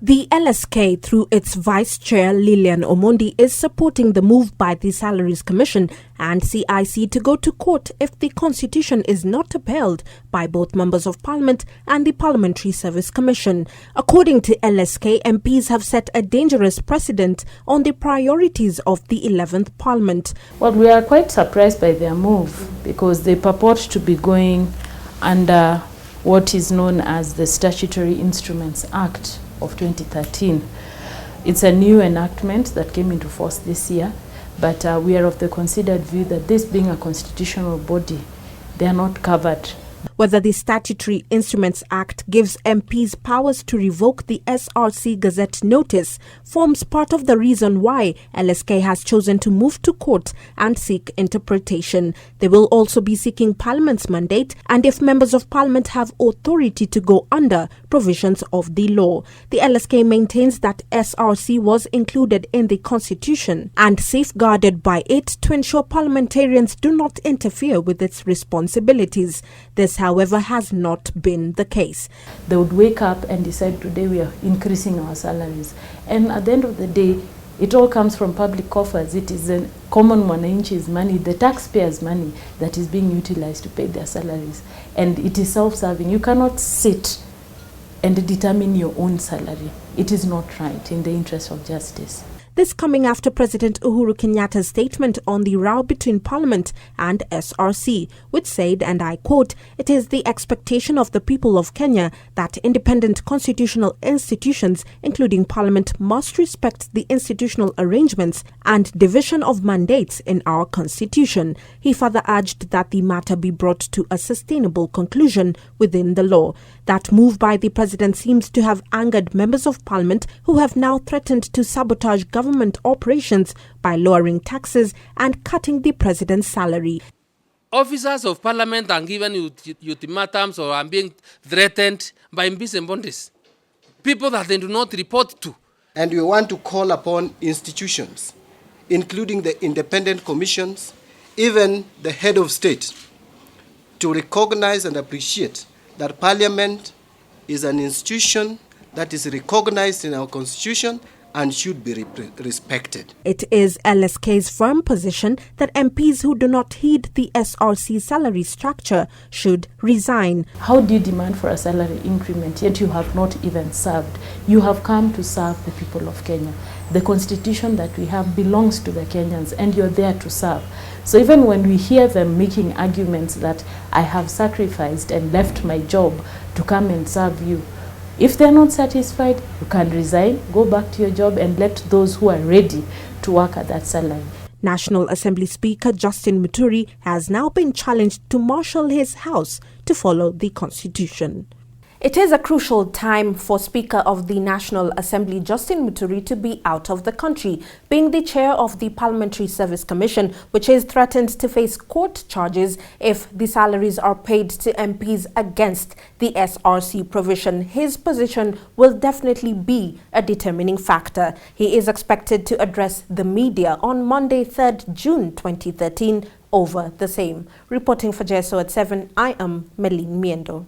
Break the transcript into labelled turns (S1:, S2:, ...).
S1: The LSK, through its Vice Chair Lillian Omondi, is supporting the move by the Salaries Commission and CIC to go to court if the Constitution is not upheld by both Members of Parliament and the Parliamentary Service Commission. According to LSK, MPs have set a dangerous precedent on the priorities of the 11th Parliament.
S2: Well, we are quite surprised by their move because they purport to be going under what is known as the Statutory Instruments Act of 2013. It's a new enactment that came into force this year, but we are of the considered view that this being a constitutional body, they are not covered.
S1: Whether the Statutory Instruments Act gives MPs powers to revoke the SRC Gazette notice forms part of the reason why LSK has chosen to move to court and seek interpretation. They will also be seeking Parliament's mandate and if Members of Parliament have authority to go under provisions of the law. The LSK maintains that SRC was included in the Constitution and safeguarded by it to ensure parliamentarians do not interfere with its responsibilities. This, however, has not been the case.
S2: They would wake up and decide today we are increasing our salaries. And at the end of the day, it all comes from public coffers. It is a common mwananchi's money, the taxpayers' money that is being utilized to pay their salaries. And it is self-serving. You cannot sit and determine your own salary. It is not right in the interest of justice.
S1: This coming after President Uhuru Kenyatta's statement on the row between Parliament and SRC, which said, and I quote, "It is the expectation of the people of Kenya that independent constitutional institutions, including Parliament, must respect the institutional arrangements and division of mandates in our Constitution." He further urged that the matter be brought to a sustainable conclusion within the law. That move by the President seems to have angered Members of Parliament who have now threatened to sabotage government operations by lowering taxes and cutting the President's salary.
S3: Officers of Parliament are given ultimatums or are being threatened by MPs and bodies, people that they do not report to.
S4: And we want to call upon institutions, including the independent commissions, even the head of state, to recognize and appreciate that Parliament is an institution that is recognized in our Constitution and should be respected.
S1: It is LSK's firm position that MPs who do not heed the SRC salary structure should resign.
S2: How do you demand for a salary increment yet you have not even served? You have come to serve the people of Kenya. The Constitution that we have belongs to the Kenyans and you're there to serve. So even when we hear them making arguments that I have sacrificed and left my job to come and serve you, if they're not satisfied, you can resign, go back to your job and let those who are ready to work at that salary.
S1: National Assembly Speaker Justin Muturi has now been challenged to marshal his House to follow the Constitution. It is a crucial time for Speaker of the National Assembly Justin Muturi to be out of the country, being the chair of the Parliamentary Service Commission, which is threatened to face court charges if the salaries are paid to MPs against the SRC provision. His position will definitely be a determining factor. He is expected to address the media on Monday, 3rd June 2013 over the same. Reporting for JSO at 7, I am Myendo.